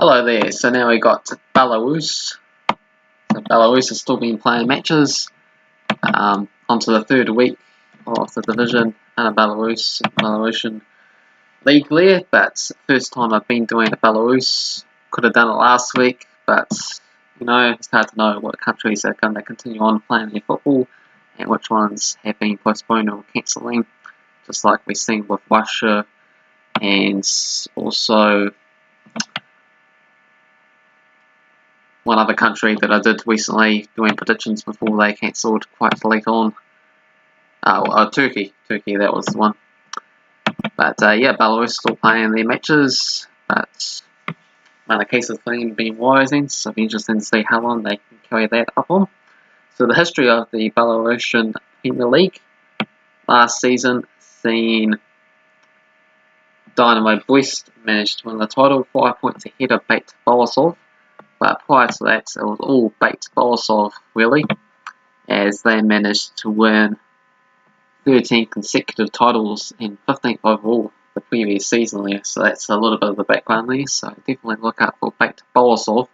Hello there, so now we got Belarus. So Belarus has still been playing matches onto the third week of the division in a Belarusian league there, but first time I've been doing a Belarus. Could have done it last week, but you know, it's hard to know what countries are going to continue on playing their football and which ones have been postponed or cancelling, just like we've seen with Russia and also one other country that I did recently doing predictions before they cancelled quite late on. Turkey, that was the one. But yeah, Belarus still playing their matches, but the case of thing been rising, so it'll be interesting to see how long they can carry that up on. So the history of the Belarusian Premier League last season seen Dinamo Brest managed to win the title, 5 points ahead of Bate Borisov. But prior to that, it was all Bate Borisov, really, as they managed to win 13 consecutive titles and 15th overall the previous season there. So that's a little bit of the background there, so definitely look out for Bate Borisov.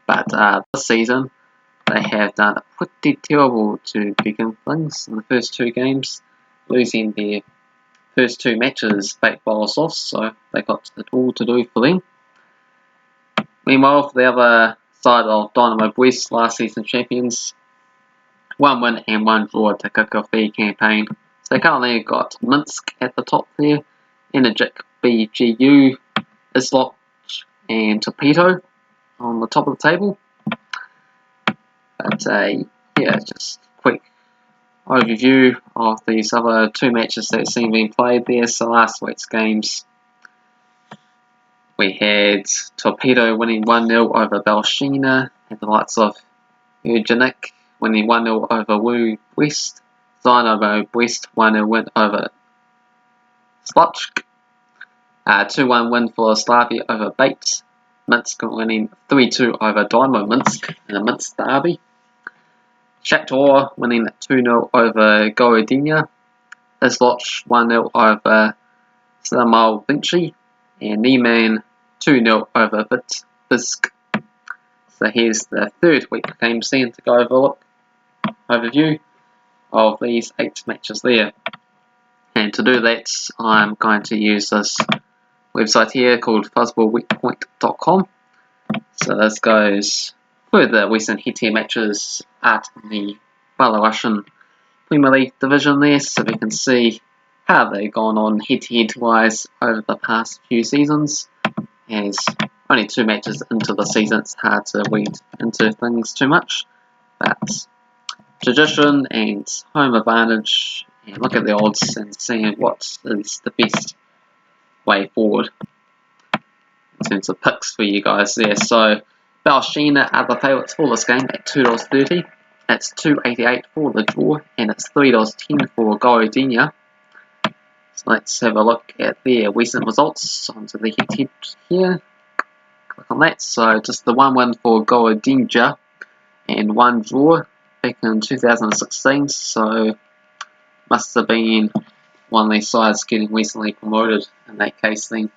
But this season, they have done pretty terrible to begin things in the first two games, losing their first two matches, Bate Borisov, so they got it all to do for them. Meanwhile, for the other side of Dinamo Brest, last season champions, 1 win and 1 draw to kick off their campaign. So they currently got Minsk at the top there, Energetik Bgu, Isloch and Torpedo on the top of the table. But yeah, just quick overview of these other two matches that seem being played there. So last week's games, we had Torpedo winning 1-0 over Belshina, and the likes of Energetik winning 1-0 over Ruh Brest, Dinamo Brest 1-0 win over Slutsk, 2-1 win for Slavia over Bate, Minsk winning 3-2 over Dinamo Minsk in a Minsk derby, Shakhtyor winning 2-0 over Gorodeya, Isloch 1-0 over Smolevichi, and Neman 2-0 over Vitebsk. So here's the third week game scene to go over overview of these 8 matches there. And to do that, I'm going to use this website here called fuzzballweekpoint.com. So this goes through the recent head-to-head matches at the Belarusian Premier League division there, so we can see how they've gone on head-to-head wise over the past few seasons. As only 2 matches into the season, it's hard to read into things too much, but tradition and home advantage, and look at the odds and seeing what is the best way forward in terms of picks for you guys there. So Belshina are the favourites for this game at $2.30. It's $2.88 for the draw, and it's $3.10 for Gorodeya. So let's have a look at their recent results onto the head-to-head here. Click on that. So just the 1 win for Gorodeya and 1 draw back in 2016. So must have been one of these sides getting recently promoted in that case then.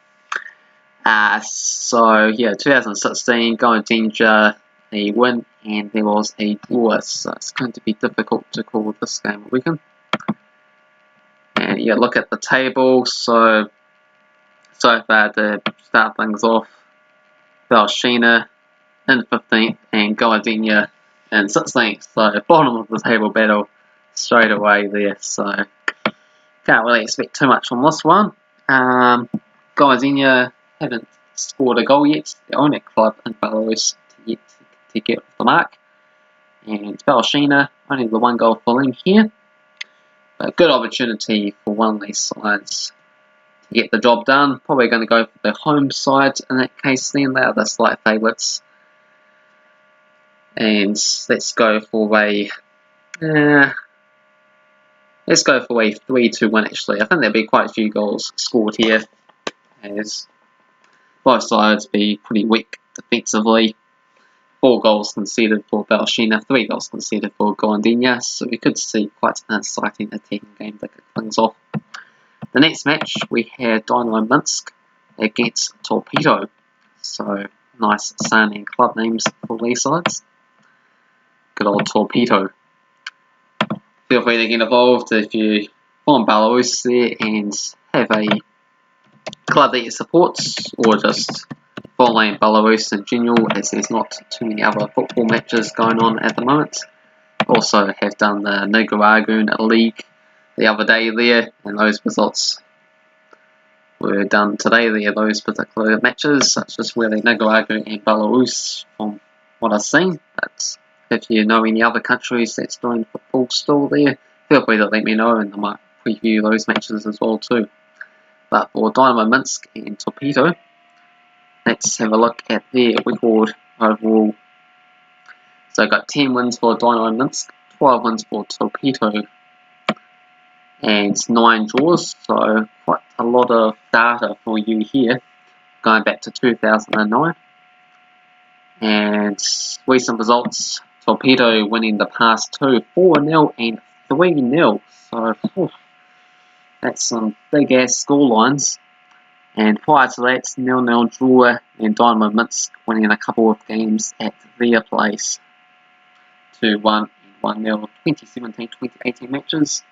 So yeah, 2016 Gorodeya a win and there was a draw. So it's going to be difficult to call this game a weekend. And yeah, look at the table. So far to start things off, Belshina in 15th and Gorodeya in 16th. So bottom of the table battle straight away there. So can't really expect too much on this one. Gorodeya haven't scored a goal yet. The only club in Belarus to get off the mark. And Belshina only the 1 goal for them here. A good opportunity for one of these sides to get the job done. Probably going to go for the home side in that case then. They are the slight favourites. And let's go for a 3-2 win actually. I think there'll be quite a few goals scored here, as both sides be pretty weak defensively. 4 goals conceded for Belshina, 3 goals conceded for Gorodeya, so we could see quite an exciting attacking game to kick things off. The next match we had Dinamo Minsk against Torpedo. So Nice sounding club names for these sides. Good old Torpedo. Feel free to get involved if you from Belarus there and have a club that you support, or just following Belarus in general, as there's not too many other football matches going on at the moment. Also have done the Nicaraguan League the other day there, and those results were done today there, those particular matches, such as where the Nicaragua and Belarus, from what I've seen. But if you know any other countries that's doing football still there, feel free to let me know, and I might preview those matches as well too. But for Dinamo Minsk and Torpedo, let's have a look at their record overall. So I got 10 wins for Dinamo Minsk, 12 wins for Torpedo, and 9 draws. So quite a lot of data for you here, going back to 2009. And recent results: Torpedo winning the past two, 4-0 and 3-0. So that's some big ass score lines. And prior to that, 0-0 draw, and Dinamo Minsk winning a couple of games at their place. 2-1 and 1-0, 2017-2018 matches.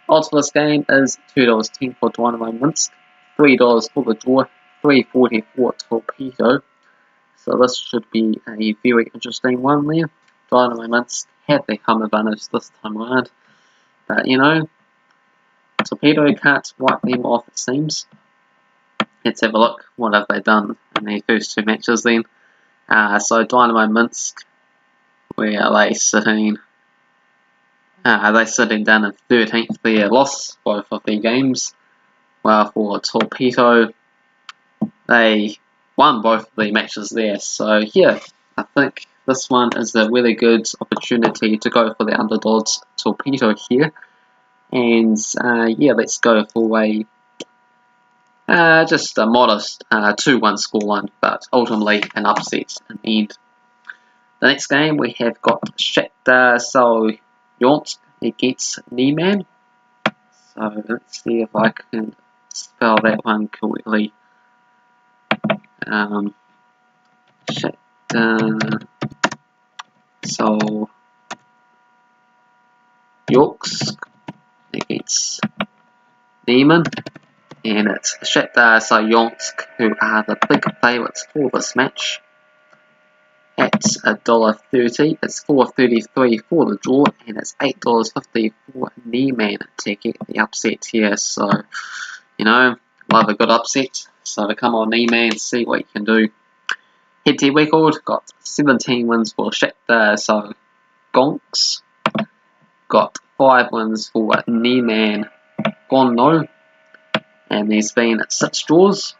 Odds for this game is $2.10 for Dinamo Minsk, $3 for the draw, $3.40 for Torpedo. So this should be a very interesting one there. Dinamo Minsk had the home advantage this time around, but you know, Torpedo can't wipe them off, it seems. Let's have a look. What have they done in their first two matches then? So Dinamo Minsk, where are they sitting? They're sitting down in 13th. They lost both of their games. Well, for Torpedo, they won both of the matches there. So yeah, I think this one is a really good opportunity to go for the underdogs Torpedo here. And yeah, let's go for a just a modest 2-1 scoreline, but ultimately an upset in the end. The next game we have got Shakhtyor Slutsk against Neman. So let's see if I can spell that one correctly. Shakhtyor Slutsk against Neman. And it's Shakhtyor Slutsk who are the big favourites for this match. At $1.30, it's $4.33 for the draw, and it's $8.50 for Neman to get the upset here. So, you know, love a good upset. So come on, Neman, see what you can do. Head-to-head record, got 17 wins for Shakhtyor Slutsk, got 5 wins for Neman Gorodeya, and there's been 6 draws.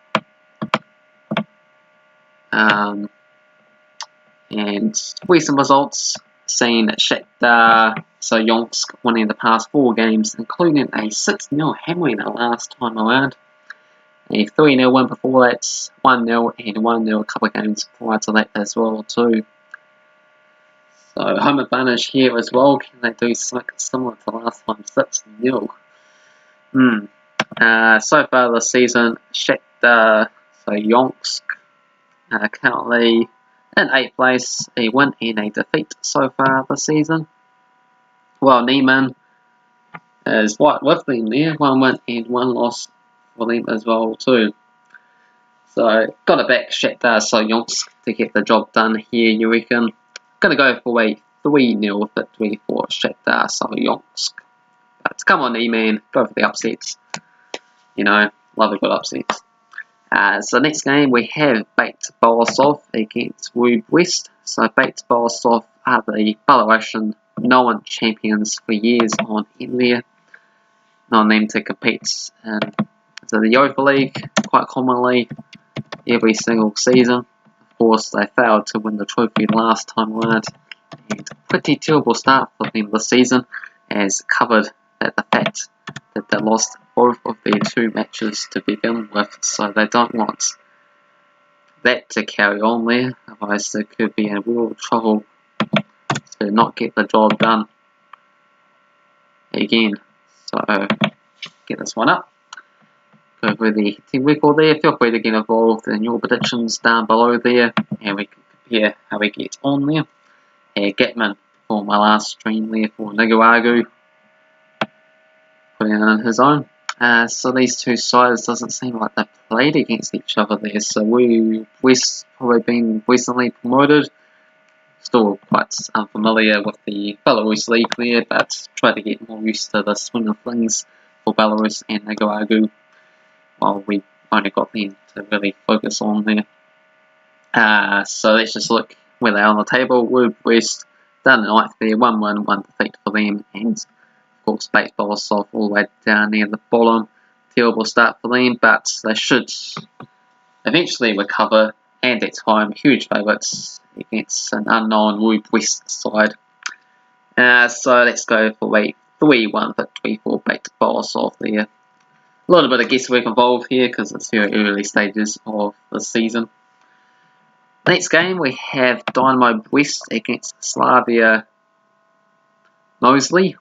And recent results, seeing Shakhtyor Slutsk winning the past 4 games, including a 6-0 hammering the last time around, a 3-0 win before that, 1-0 and 1-0 a couple of games prior to that as well too. So home advantage here as well. Can they do something similar to last time? 6-0. So far this season, Shakhtyor Slutsk currently in 8th place, a win and a defeat so far this season. Well, Neman is right with them there, 1 win and 1 loss for them as well too. So, got to back Shakhtyor Slutsk to get the job done here, you reckon? Gonna go for a 3-0 victory for Shakhtyor Slutsk. But come on, Neman, go for the upsets. You know, love a good upset. So next game we have Bate Belaz against Ruh Brest. So Bate Belaz are the Belarusian known champions for years on end there. Known them to compete in the Europa League quite commonly every single season. Of course, they failed to win the trophy last time around, and pretty terrible start for them this season, as covered at the fact that they lost both of their 2 matches to begin with, so they don't want that to carry on there, otherwise they could be in real trouble to not get the job done again. So get this one up. go through the team record there. Feel free to get involved in your predictions down below there, and we can compare how we get on there. Getman for my last stream there for Nigaragu, putting in his own. So these two sides doesn't seem like they've played against each other there. So Ruh Brest probably been recently promoted. Still quite unfamiliar with the Belarus league there, but try to get more used to the swing of things for Belarus and Nigaragu. While we only got them to really focus on there. So let's just look where they are on the table. Ruh Brest down the ninth there, 1-1, 1 defeat for them, and of course Belarus all the way down near the bottom. Terrible start for them, but they should eventually recover, and at home, huge favourites against an unknown Ruh Brest side. So let's go for a 3-1 victory for Belarus there. A little bit of guesswork involved here because it's very early stages of the season. Next game we have Dinamo Brest against Slavia Mozyr.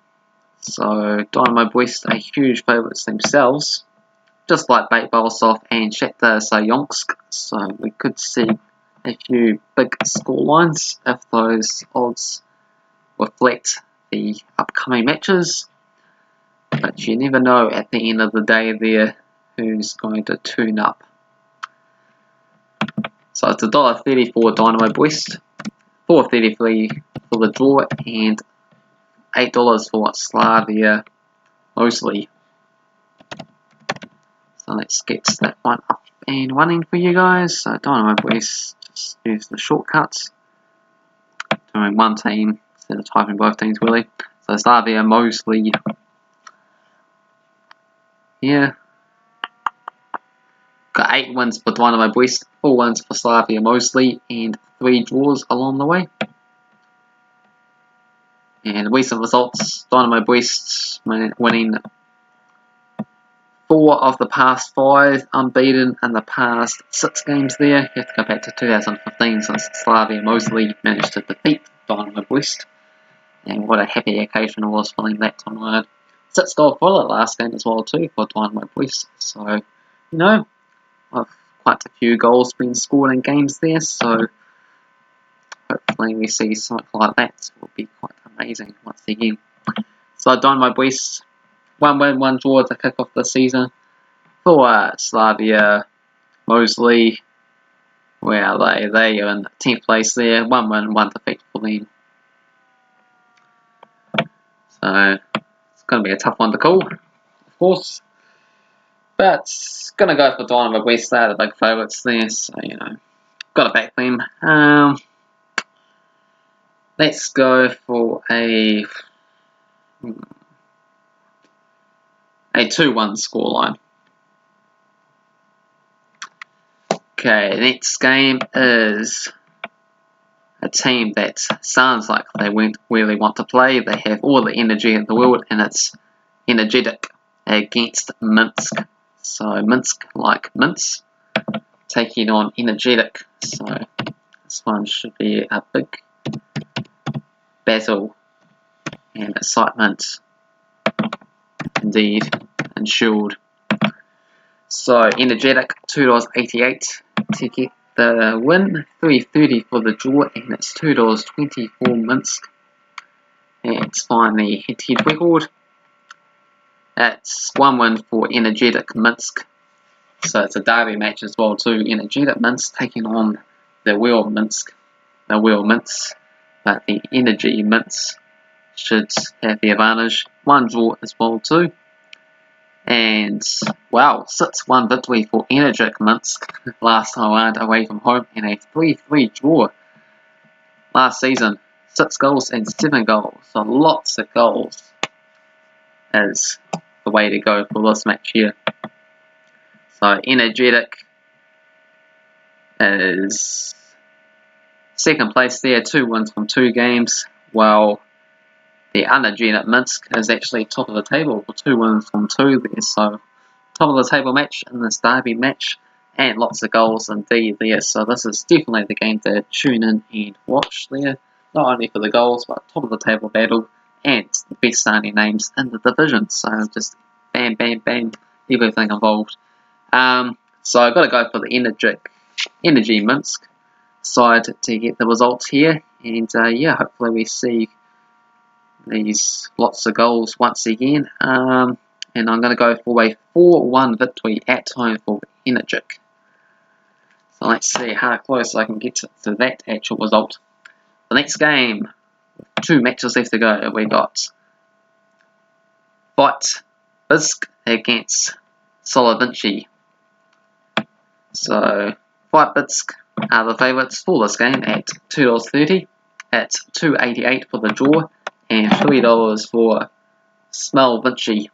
So Dinamo Brest are huge favourites themselves, just like Belarus and Shakhtyor Donetsk. So we could see a few big scorelines if those odds reflect the upcoming matches. But you never know at the end of the day there who's going to turn up. So it's $1.30 for Dinamo Brest, $4.33 for the draw, and $8 for Slavia Mozyr. So let's get that one up and running for you guys. So Dinamo Brest, just use the shortcuts, doing one team instead of typing both teams really. So Slavia Mozyr here. Got 8 wins for Dinamo Brest, 4 wins for Slavia Mozyr, and 3 draws along the way. And recent results, Dinamo Brest winning 4 of the past 5, unbeaten in the past 6 games there. You have to go back to 2015 since Slavia Mozyr managed to defeat Dinamo Brest. And what a happy occasion it was for them that time around. 6 goal for the last game as well too for Dinamo Brest. So, you know, quite a few goals being scored in games there, so hopefully we see something like that. It will be quite amazing once again. So Dinamo Brest, 1 win, 1 draw to kick off the season. For Slavia Mozyr, where are they? They are in 10th place there, 1 win, 1 defeat for them. So it's going to be a tough one to call, of course. But gonna go for Dinamo Brest. They're the big favourites there, so you know, gotta back them. Let's go for a 2-1 scoreline. Okay, next game is a team that sounds like they really want to play. They have all the energy in the world, and it's Energetik against Minsk. So Minsk like mince, taking on Energetik. So this one should be a big battle and excitement indeed ensured. So Energetik $2.88 to get the win, $3.30 for the draw, and it's $2.20 for Minsk. Let's find the head-to-head record. That's 1 win for Energetik Minsk. So it's a derby match as well too. Energetik Minsk taking on the real Minsk. The real Minsk. But the Energy Minsk should have the advantage. 1 draw as well too. And wow, 6-1 victory for Energetik Minsk last time around away from home, and a 3-3 draw last season. 6 goals and 7 goals. So lots of goals is the way to go for this match here. So Energetik is 2nd place there, 2 wins from 2 games, while the Energetik Minsk is actually top of the table for 2 wins from 2 there. So top of the table match in this derby match, and lots of goals indeed there. So this is definitely the game to tune in and watch there. Not only for the goals, but top of the table battle and the best starting names in the division. So just bam, bam, bam, everything involved. So I've got to go for the Energy Minsk side to get the results here, and yeah, hopefully we see these lots of goals once again. And I'm going to go for a 4-1 victory at home for Energetik. So let's see how close I can get to that actual result. The next game, 2 matches left to go. We got Vitebsk against Smolevichi. So Vitebsk are the favourites for this game at $2.30, at $2.88 for the draw, and $3 for Smolevichi.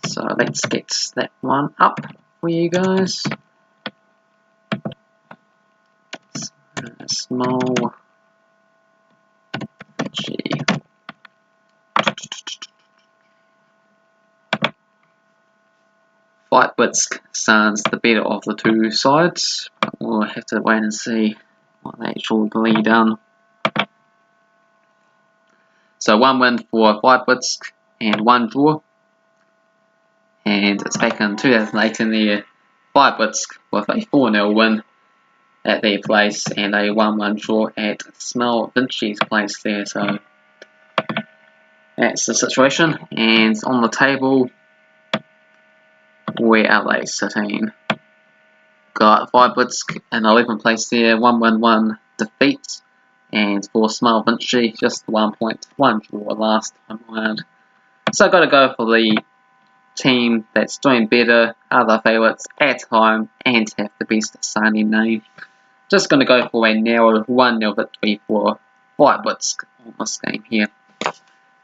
So let's get that one up for you guys. Smolevichi. Vitebsk sounds the better of the 2 sides. We'll have to wait and see what they actually done. So 1 win for Vitebsk and 1 draw. And it's back in 2018 there. Vitebsk with a 4-0 win at their place and a 1-1 draw at Smolevichi's place there. So that's the situation. And on the table, where are they sitting? Got Vitebsk in 11th place there, 1-1-1 defeat, and for Smolevichi just 1.1 draw last time around. So I've got to go for the team that's doing better, other favourites at home, and have the best signing name. Just going to go for a narrow 1-0 victory for Vitebsk on this game here.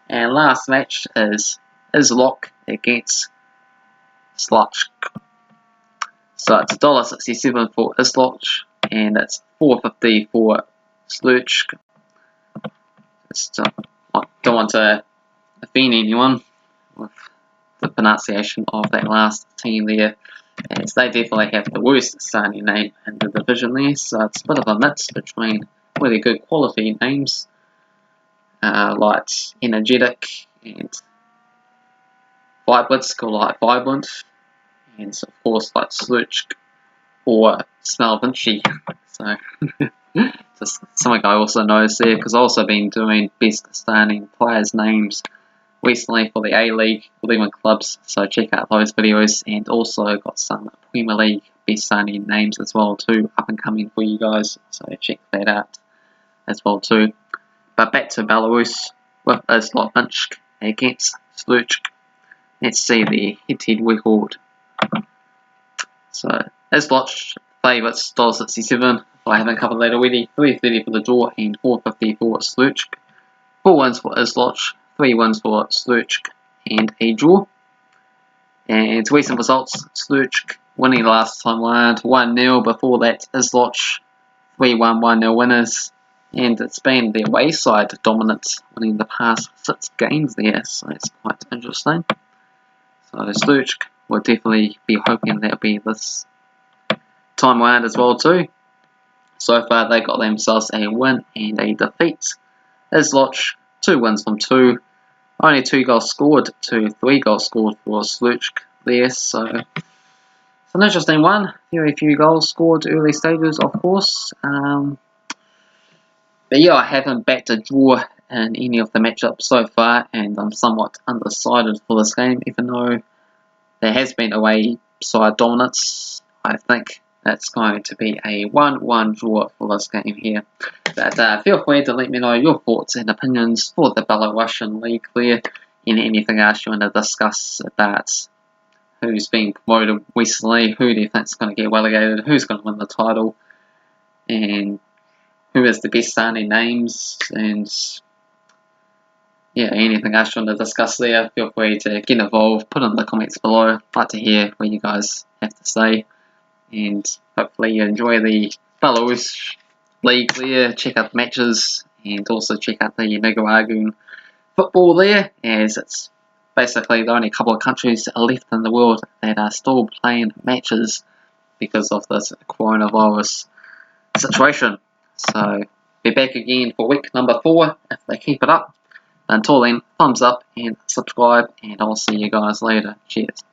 And last match is Isloch against Slutsk. So it's $1.67 for Isloch, and it's $4.50 for Slutsk. I don't want to offend anyone with the pronunciation of that last team there, as they definitely have the worst starting name in the division there. So it's a bit of a mix between really good quality names like Energetik and Vitebsk, or like Vibrant, and of course like Slutsk or Smolevichi. So just something I also noticed there, because I've also been doing best starting players' names recently for the A-League 11 clubs, so check out those videos, and also got some Premier League best signing names as well too, up and coming for you guys, so check that out as well too. But back to Belarus with Isloch Minsk against Slutsk. Let's see the head-to-head record. So Isloch favourites $1.67. If I haven't covered that already, $3.30 for the draw and $4.50 for Slutsk. 4 wins for Isloch, 3 wins for Slutsk, and a draw. And recent results: Slutsk winning last time around 1-0. Before that, Isloch 3-1, 1-0 winners. And it's been their wayside dominance, winning the past 6 games there, so it's quite interesting. So Slutsk will definitely be hoping that'll be this time around as well too. So far they got themselves a win and a defeat. Isloch 2 wins from 2, only 2 goals scored to 3 goals scored for Slutsk there, so it's an interesting one. Very few goals scored early stages, of course. But yeah, I haven't backed a draw in any of the matchups so far, and I'm somewhat undecided for this game, even though there has been away side dominance. I think that's going to be a 1-1 draw for this game here. But feel free to let me know your thoughts and opinions for the Belarusian league there, and anything else you want to discuss about who's been promoted recently, who do you think is going to get relegated, who's going to win the title, and who is the best starting names, and yeah, anything else you want to discuss there, feel free to get involved, put in the comments below. I'd like to hear what you guys have to say, and hopefully you enjoy the Belarus league there, check out the matches, and also check out the Nicaraguan football there, as it's basically the only couple of countries left in the world that are still playing matches because of this coronavirus situation. So, be back again for week number 4 if they keep it up. Until then, thumbs up and subscribe, and I'll see you guys later. Cheers.